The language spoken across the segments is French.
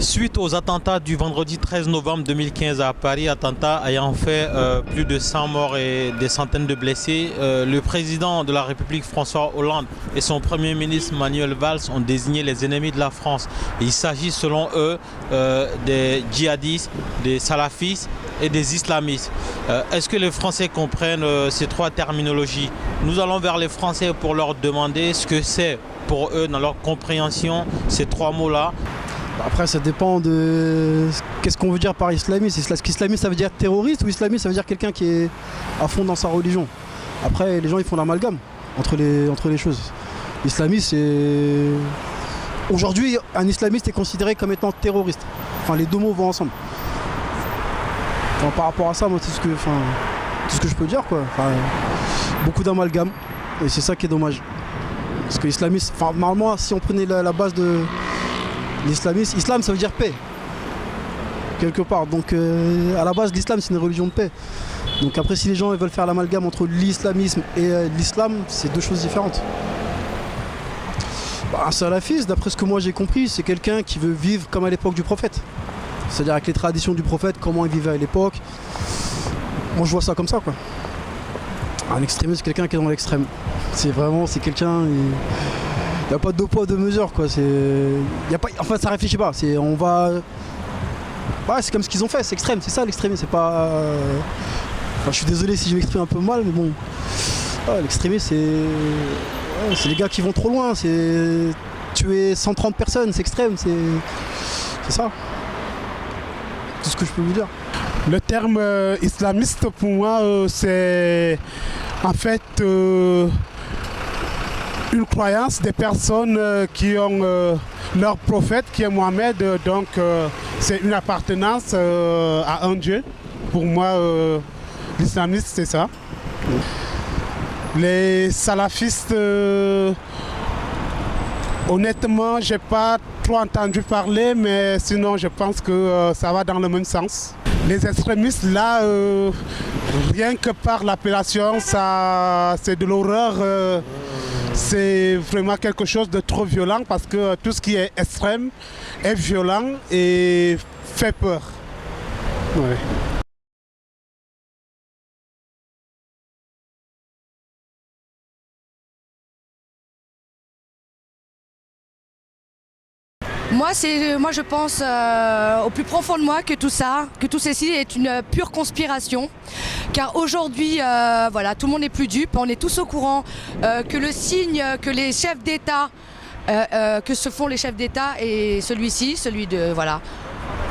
Suite aux attentats du vendredi 13 novembre 2015 à Paris, attentats ayant fait plus de 100 morts et des centaines de blessés, le président de la République François Hollande et son premier ministre Manuel Valls ont désigné les ennemis de la France. Il s'agit selon eux des djihadistes, des salafistes et des islamistes. Est-ce que les Français comprennent ces trois terminologies? Nous allons vers les Français pour leur demander ce que c'est pour eux dans leur compréhension ces trois mots-là. Après, ça dépend de qu'est-ce qu'on veut dire par islamiste. Islamiste, ça veut dire terroriste, ou islamiste, ça veut dire quelqu'un qui est à fond dans sa religion. Après, les gens, ils font l'amalgame entre les choses. L'islamiste, c'est... Aujourd'hui, un islamiste est considéré comme étant terroriste. Enfin, les deux mots vont ensemble. Enfin, par rapport à ça, moi, tout ce que je peux dire, quoi. Enfin, beaucoup d'amalgame, et c'est ça qui est dommage. Parce que l'islamiste, enfin, normalement, si on prenait la base de l'islamiste, islam, ça veut dire paix, quelque part. Donc, à la base, l'islam, c'est une religion de paix. Donc après, si les gens veulent faire l'amalgame entre l'islamisme et l'islam, c'est deux choses différentes. Un salafiste, d'après ce que moi j'ai compris, c'est quelqu'un qui veut vivre comme à l'époque du prophète. C'est-à-dire avec les traditions du prophète, comment il vivait à l'époque. Moi, je vois ça comme ça, quoi. Un extrémiste, c'est quelqu'un qui est dans l'extrême. C'est quelqu'un... Il n'y a pas de deux poids, deux mesures, quoi. En fait, ça réfléchit pas. C'est comme ce qu'ils ont fait, c'est extrême, c'est ça l'extrémisme. C'est pas... Enfin, je suis désolé si je m'exprime un peu mal, mais bon. L'extrémisme, c'est les gars qui vont trop loin. C'est tuer 130 personnes, c'est extrême, c'est ça. Tout ce que je peux vous dire. Le terme islamiste, pour moi, c'est en fait une croyance des personnes qui ont leur prophète qui est Mohamed, donc c'est une appartenance à un Dieu. Pour moi, l'islamiste, c'est ça. Les salafistes, honnêtement, j'ai pas trop entendu parler, mais sinon je pense que ça va dans le même sens. Les extrémistes, là, rien que par l'appellation, c'est de l'horreur. C'est vraiment quelque chose de trop violent parce que tout ce qui est extrême est violent et fait peur. Ouais. Moi, je pense au plus profond de moi que tout ceci est une pure conspiration. Car aujourd'hui, voilà, tout le monde n'est plus dupe. On est tous au courant que le signe que les chefs d'État, que se font les chefs d'État, est celui-ci, celui de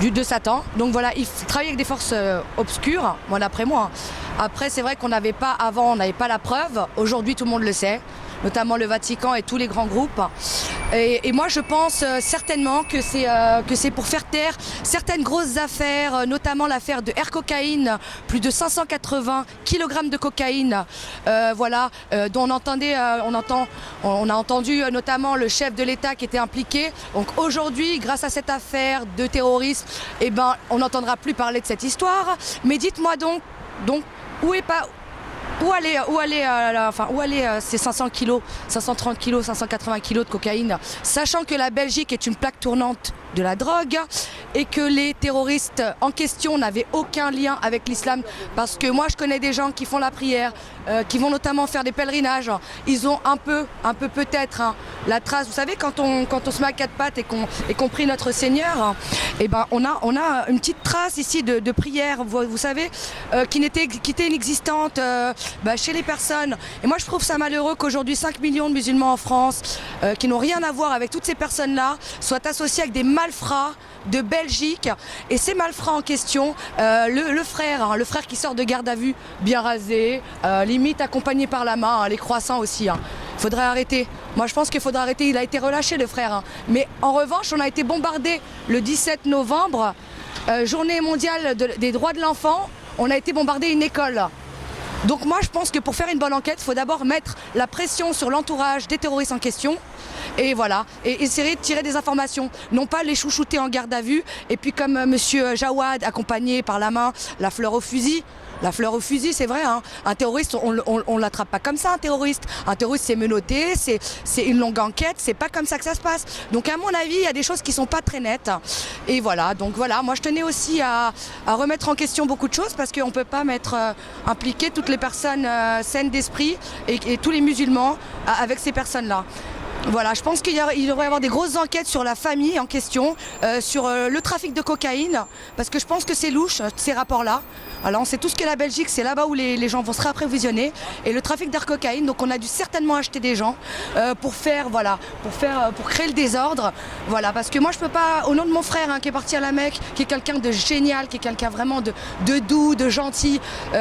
de Satan. Donc voilà, il travaille avec des forces obscures, moi d'après moi. Après, c'est vrai qu'on n'avait pas avant, on n'avait pas la preuve. Aujourd'hui, tout le monde le sait, notamment le Vatican et tous les grands groupes. Et moi, je pense certainement que c'est pour faire taire certaines grosses affaires, notamment l'affaire de Air Cocaïne, plus de 580 kg de cocaïne, voilà, dont on a entendu notamment le chef de l'État qui était impliqué. Donc aujourd'hui, grâce à cette affaire de terrorisme, eh ben, on n'entendra plus parler de cette histoire. Mais dites-moi donc où aller ces 500 kilos, 530 kilos, 580 kilos de cocaïne, sachant que la Belgique est une plaque tournante de la drogue et que les terroristes en question n'avaient aucun lien avec l'islam, parce que moi je connais des gens qui font la prière, qui vont notamment faire des pèlerinages. Ils ont un peu peut-être la trace, vous savez, quand on se met à quatre pattes et qu'on prie notre Seigneur, et ben on a une petite trace ici de prière, vous savez, qui était inexistante chez les personnes. Et moi je trouve ça malheureux qu'aujourd'hui 5 millions de musulmans en France, qui n'ont rien à voir avec toutes ces personnes-là, soient associés avec des malfrats de Belgique. Et ces malfrats en question, le frère qui sort de garde à vue bien rasé, limite accompagné par la main, les croissants aussi. Il faudrait arrêter. Moi je pense qu'il faudrait arrêter. Il a été relâché, le frère. Mais en revanche, on a été bombardé le 17 novembre, journée mondiale des droits de l'enfant. On a été bombardé une école. Donc moi je pense que pour faire une bonne enquête, il faut d'abord mettre la pression sur l'entourage des terroristes en question. Et voilà, et essayer de tirer des informations, non pas les chouchouter en garde à vue, et puis comme monsieur Jawad, accompagné par la main, la fleur au fusil, la fleur au fusil, c'est vrai. Hein. Un terroriste, on l'attrape pas comme ça, un terroriste. Un terroriste, c'est menotté, c'est une longue enquête, c'est pas comme ça que ça se passe. Donc à mon avis, il y a des choses qui sont pas très nettes. Et voilà, donc voilà, moi je tenais aussi à remettre en question beaucoup de choses parce qu'on peut pas impliquer toutes les personnes saines d'esprit et tous les musulmans avec ces personnes-là. Voilà, je pense qu'il devrait y avoir des grosses enquêtes sur la famille en question, sur le trafic de cocaïne, parce que je pense que c'est louche, ces rapports-là. Alors on sait tous que la Belgique, c'est là-bas où les gens vont se réapprovisionner. Et le trafic de cocaïne, donc on a dû certainement acheter des gens pour créer le désordre. Voilà, parce que moi je peux pas, au nom de mon frère qui est parti à la Mecque, qui est quelqu'un de génial, qui est quelqu'un vraiment de doux, de gentil,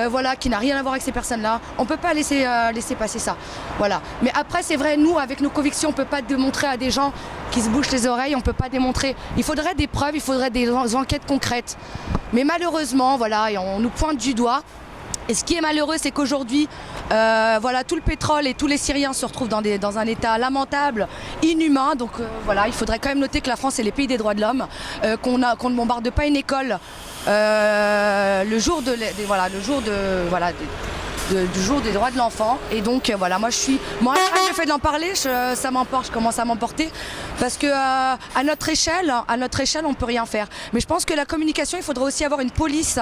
voilà, qui n'a rien à voir avec ces personnes-là, on peut pas laisser passer ça. Voilà. Mais après c'est vrai, nous avec nos convictions, on peut pas démontrer à des gens qui se bouchent les oreilles, on peut pas démontrer. Il faudrait des preuves, il faudrait des enquêtes concrètes. Mais malheureusement, voilà, on nous pointe du doigt. Et ce qui est malheureux, c'est qu'aujourd'hui, voilà, tout le pétrole et tous les Syriens se retrouvent dans un état lamentable, inhumain. Donc voilà, il faudrait quand même noter que la France est les pays des droits de l'homme, qu'on ne bombarde pas une école le jour du jour des droits de l'enfant. Et donc voilà, moi le fait d'en parler, ça m'emporte, je commence à m'emporter parce que à notre échelle on peut rien faire. Mais je pense que la communication, il faudrait aussi avoir une police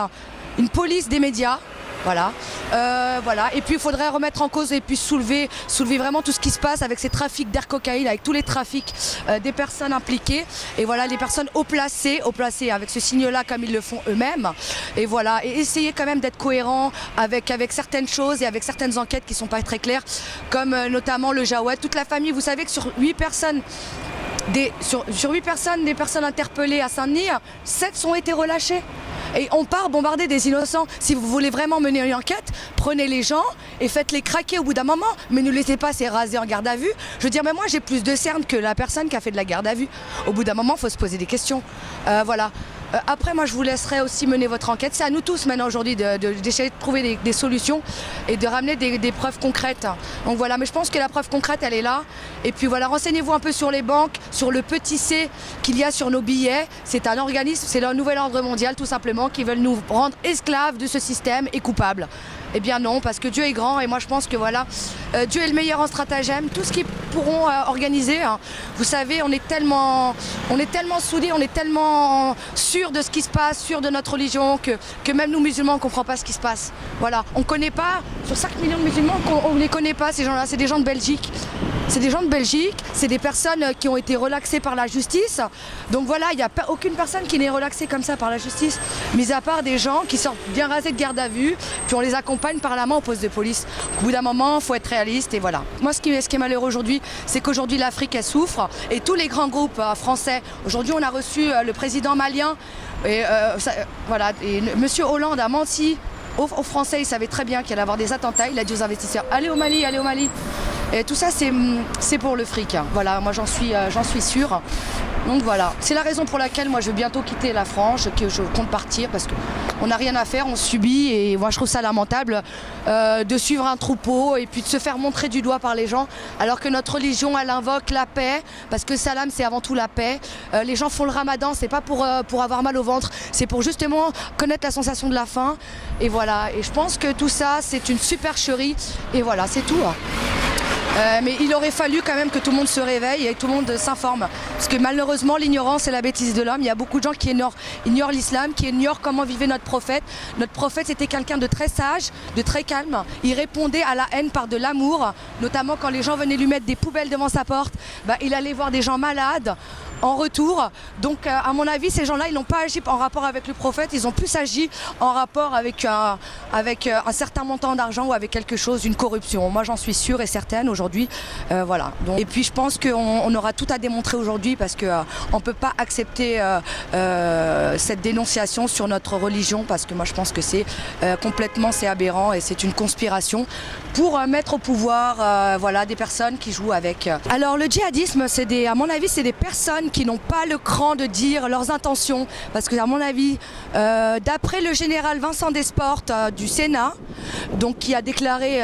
des médias. Voilà. Et puis il faudrait remettre en cause et puis soulever vraiment tout ce qui se passe avec ces trafics d'air cocaïne, avec tous les trafics des personnes impliquées. Et voilà, les personnes haut placées avec ce signe-là comme ils le font eux-mêmes. Et voilà, et essayer quand même d'être cohérent avec certaines choses et avec certaines enquêtes qui sont pas très claires, comme notamment le Jawed. Toute la famille, vous savez que sur 8 personnes, des personnes interpellées à Saint-Denis, 7 ont été relâchées. Et on part bombarder des innocents. Si vous voulez vraiment mener une enquête, prenez les gens et faites-les craquer au bout d'un moment. Mais ne laissez pas ces rasés en garde à vue. Je veux dire, mais moi j'ai plus de cernes que la personne qui a fait de la garde à vue. Au bout d'un moment, il faut se poser des questions. Voilà. Après, moi, je vous laisserai aussi mener votre enquête. C'est à nous tous maintenant aujourd'hui d'essayer de trouver des solutions et de ramener des preuves concrètes. Donc voilà, mais je pense que la preuve concrète, elle est là. Et puis voilà, renseignez-vous un peu sur les banques, sur le petit C qu'il y a sur nos billets. C'est un organisme, c'est le nouvel ordre mondial tout simplement, qui veulent nous rendre esclaves de ce système et coupables. Eh bien non, parce que Dieu est grand et moi je pense que voilà, Dieu est le meilleur en stratagème. Tout ce qu'ils pourront organiser, hein. Vous savez, on est tellement soudés, on est tellement sûrs de ce qui se passe, sûrs de notre religion, que même nous musulmans, on ne comprend pas ce qui se passe. Voilà, on ne connaît pas, sur 5 millions de musulmans, on ne les connaît pas ces gens-là, c'est des gens de Belgique. C'est des gens de Belgique, c'est des personnes qui ont été relaxées par la justice. Donc voilà, il n'y a aucune personne qui n'est relaxée comme ça par la justice, mis à part des gens qui sortent bien rasés de garde à vue, puis on les accompagne par la main au poste de police. Au bout d'un moment, il faut être réaliste et voilà. Moi, ce qui est malheureux aujourd'hui, c'est qu'aujourd'hui l'Afrique, elle souffre et tous les grands groupes français. Aujourd'hui, on a reçu le président malien et voilà. Et Monsieur Hollande a menti aux Français. Il savait très bien qu'il allait avoir des attentats. Il a dit aux investisseurs, allez au Mali, allez au Mali. Et tout ça, c'est pour le fric. Voilà, moi j'en suis sûre. Donc voilà, c'est la raison pour laquelle moi je vais bientôt quitter la France, que je compte partir parce qu'on n'a rien à faire, on subit et moi je trouve ça lamentable de suivre un troupeau et puis de se faire montrer du doigt par les gens alors que notre religion elle invoque la paix parce que salam c'est avant tout la paix. Les gens font le ramadan, c'est pas pour avoir mal au ventre, c'est pour justement connaître la sensation de la faim et voilà. Et je pense que tout ça c'est une supercherie et voilà, c'est tout. Mais il aurait fallu quand même que tout le monde se réveille et que tout le monde s'informe. Parce que malheureusement, l'ignorance est la bêtise de l'homme. Il y a beaucoup de gens qui ignorent l'islam, qui ignorent comment vivait notre prophète. Notre prophète, c'était quelqu'un de très sage, de très calme. Il répondait à la haine par de l'amour, notamment quand les gens venaient lui mettre des poubelles devant sa porte. Il allait voir des gens malades en retour. Donc à mon avis, ces gens-là, ils n'ont pas agi en rapport avec le prophète, ils ont plus agi en rapport avec un certain montant d'argent ou avec quelque chose, une corruption. Moi, j'en suis sûre et certaine aujourd'hui. Voilà. Donc, et puis je pense qu'on aura tout à démontrer aujourd'hui parce qu'on ne peut pas accepter cette dénonciation sur notre religion parce que moi je pense que c'est complètement aberrant et c'est une conspiration pour mettre au pouvoir voilà, des personnes qui jouent avec. Alors le djihadisme, à mon avis, c'est des personnes qui n'ont pas le cran de dire leurs intentions parce que à mon avis, d'après le général Vincent Desportes du Sénat, donc qui a déclaré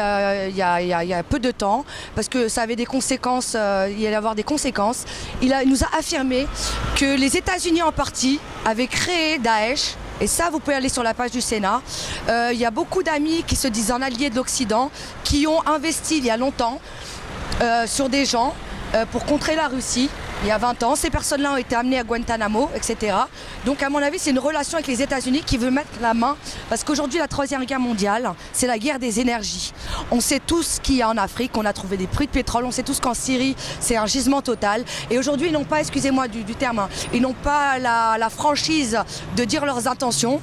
il y a peu de temps, parce que ça avait des conséquences, il allait avoir des conséquences, il nous a affirmé que les États-Unis en partie avaient créé Daesh Et ça, vous pouvez aller sur la page du Sénat. Il y a beaucoup d'amis qui se disent un allié de l'Occident, qui ont investi il y a longtemps sur des gens pour contrer la Russie. Il y a 20 ans, ces personnes-là ont été amenées à Guantanamo, etc. Donc à mon avis, c'est une relation avec les États-Unis qui veut mettre la main, parce qu'aujourd'hui, la Troisième Guerre mondiale, c'est la guerre des énergies. On sait tous ce qu'il y a en Afrique, on a trouvé des puits de pétrole, on sait tous qu'en Syrie, c'est un gisement total. Et aujourd'hui, ils n'ont pas, excusez-moi du terme, hein, ils n'ont pas la franchise de dire leurs intentions.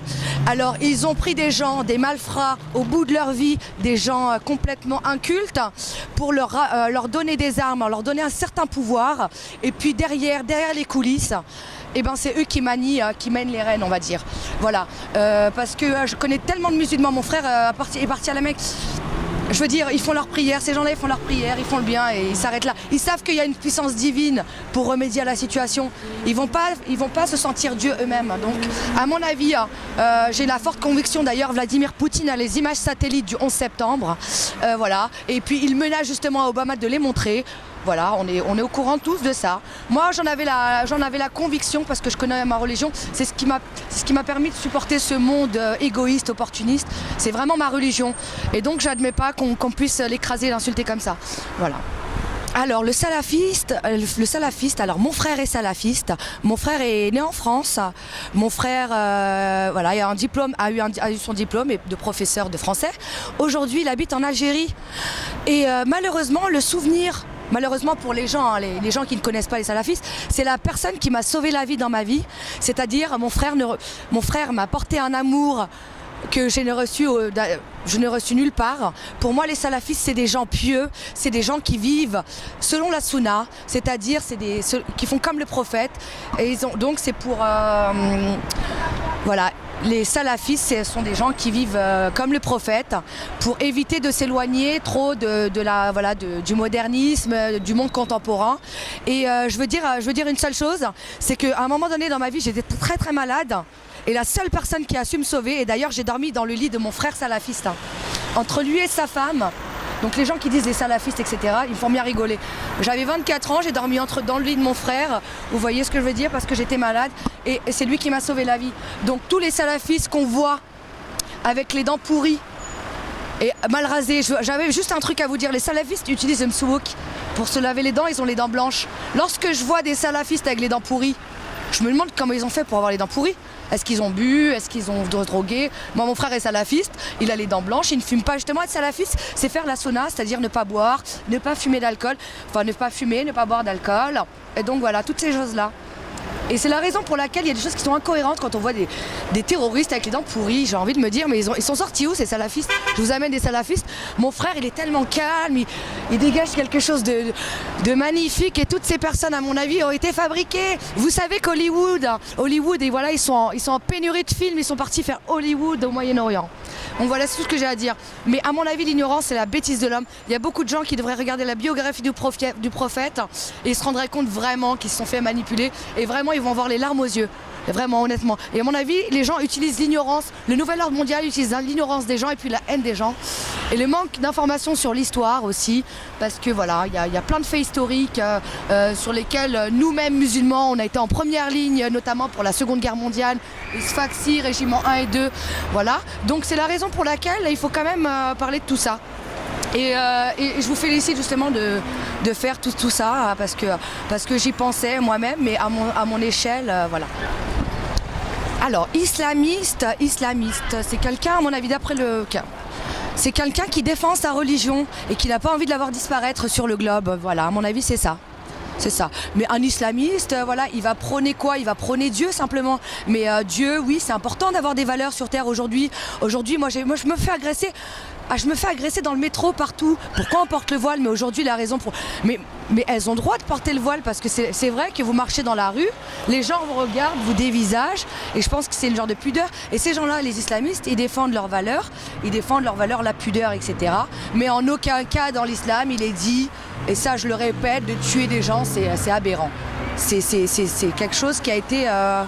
Alors, ils ont pris des gens, des malfrats, au bout de leur vie, des gens complètement incultes, pour leur donner des armes, leur donner un certain pouvoir, et puis derrière les coulisses, eh ben c'est eux qui mènent les rênes, on va dire. Voilà, parce que je connais tellement de musulmans, mon frère est parti à la Mecque. Je veux dire, ils font leurs prières, ces gens-là ils font leurs prières, ils font le bien et ils s'arrêtent là. Ils savent qu'il y a une puissance divine pour remédier à la situation. Ils vont pas se sentir Dieu eux-mêmes. Donc, à mon avis, j'ai la forte conviction d'ailleurs, Vladimir Poutine a les images satellites du 11 septembre. Voilà. Et puis il menace justement à Obama de les montrer. Voilà, on est au courant tous de ça. Moi, j'en avais la conviction parce que je connais ma religion. C'est ce qui m'a permis de supporter ce monde égoïste, opportuniste. C'est vraiment ma religion. Et donc, j'admets pas qu'on puisse l'écraser, l'insulter comme ça. Voilà. Alors le salafiste, alors mon frère est salafiste, mon frère est né en France, mon frère voilà, il a eu son diplôme de professeur de français. Aujourd'hui il habite en Algérie et malheureusement pour les gens, hein, les gens qui ne connaissent pas les salafistes, c'est la personne qui m'a sauvé la vie dans ma vie. C'est-à-dire mon frère m'a apporté un amour que je n'ai reçu nulle part. Pour moi, les salafistes, c'est des gens pieux, c'est des gens qui vivent selon la sunna, c'est-à-dire qui font comme le prophète. Et donc c'est pour... voilà. Les salafistes, ce sont des gens qui vivent comme le prophète pour éviter de s'éloigner trop du modernisme, du monde contemporain. Et je veux dire une seule chose, c'est qu'à un moment donné dans ma vie, j'étais très très malade. Et la seule personne qui a su me sauver, et d'ailleurs j'ai dormi dans le lit de mon frère salafiste, hein, entre lui et sa femme. Donc les gens qui disent les salafistes, etc., ils me font bien rigoler. J'avais 24 ans, j'ai dormi dans le lit de mon frère, vous voyez ce que je veux dire, parce que j'étais malade, et c'est lui qui m'a sauvé la vie. Donc tous les salafistes qu'on voit avec les dents pourries et mal rasées, j'avais juste un truc à vous dire, les salafistes utilisent le msouk pour se laver les dents, ils ont les dents blanches. Lorsque je vois des salafistes avec les dents pourries, je me demande comment ils ont fait pour avoir les dents pourries. Est-ce qu'ils ont bu? Est-ce qu'ils ont drogué? Moi, mon frère est salafiste, il a les dents blanches, il ne fume pas. Justement, être salafiste, c'est faire la sunna, c'est-à-dire ne pas boire, ne pas fumer d'alcool, enfin ne pas fumer, ne pas boire d'alcool. Et donc voilà, toutes ces choses-là. Et c'est la raison pour laquelle il y a des choses qui sont incohérentes quand on voit des terroristes avec les dents pourries. J'ai envie de me dire, mais ils sont sortis où ces salafistes? Je vous amène des salafistes. Mon frère, il est tellement calme, il dégage quelque chose de magnifique. Et toutes ces personnes, à mon avis, ont été fabriquées. Vous savez qu'Hollywood, et voilà, ils sont en pénurie de films. Ils sont partis faire Hollywood au Moyen-Orient. Donc voilà, c'est tout ce que j'ai à dire. Mais à mon avis, l'ignorance, c'est la bêtise de l'homme. Il y a beaucoup de gens qui devraient regarder la biographie du prophète et ils se rendraient compte vraiment qu'ils se sont fait manipuler. Et vraiment, ils vont avoir les larmes aux yeux. Vraiment, honnêtement. Et à mon avis, les gens utilisent l'ignorance. Le nouvel ordre mondial utilise l'ignorance des gens et puis la haine des gens. Et le manque d'informations sur l'histoire aussi. Parce que voilà, il y a plein de faits historiques sur lesquels nous-mêmes musulmans, on a été en première ligne, notamment pour la Seconde Guerre mondiale, les Sfaxi, régiment 1 et 2. Voilà. Donc c'est la raison pour laquelle il faut quand même parler de tout ça. Et je vous félicite justement de faire tout ça parce que j'y pensais moi-même, mais à mon échelle, voilà. Alors, islamiste, c'est quelqu'un, à mon avis, d'après le cas, c'est quelqu'un qui défend sa religion et qui n'a pas envie de la voir disparaître sur le globe. Voilà, à mon avis, c'est ça. C'est ça. Mais un islamiste, voilà, il va prôner quoi? Il va prôner Dieu simplement. Mais Dieu, oui, c'est important d'avoir des valeurs sur Terre aujourd'hui. Aujourd'hui, moi, je me fais agresser. Je me fais agresser dans le métro partout. Pourquoi on porte le voile? Mais aujourd'hui, la raison pour... Mais elles ont le droit de porter le voile parce que c'est vrai que vous marchez dans la rue, les gens vous regardent, vous dévisagent, et je pense que c'est le genre de pudeur. Et ces gens-là, les islamistes, ils défendent leurs valeurs, la pudeur, etc. Mais en aucun cas dans l'islam, il est dit, et ça je le répète, de tuer des gens, c'est aberrant. C'est quelque chose qui a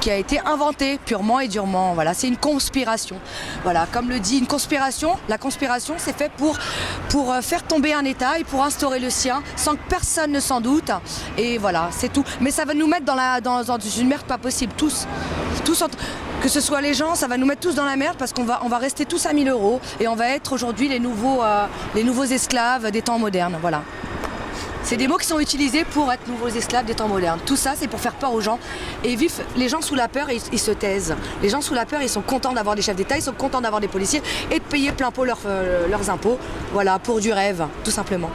qui a été inventé purement et durement. Voilà, c'est une conspiration. Voilà, comme le dit une conspiration, la conspiration c'est fait pour faire tomber un État et pour instaurer le sien sans que personne ne s'en doute. Et voilà, c'est tout. Mais ça va nous mettre dans une merde pas possible, tous. Que ce soit les gens, ça va nous mettre tous dans la merde parce qu'on va rester tous à 1000 € et on va être aujourd'hui les nouveaux esclaves des temps modernes. Voilà. C'est des mots qui sont utilisés pour être nouveaux esclaves des temps modernes. Tout ça, c'est pour faire peur aux gens. Et vivent les gens sous la peur, ils se taisent. Les gens sous la peur, ils sont contents d'avoir des chefs d'État, ils sont contents d'avoir des policiers et de payer plein pot leurs impôts. Voilà, pour du rêve, tout simplement.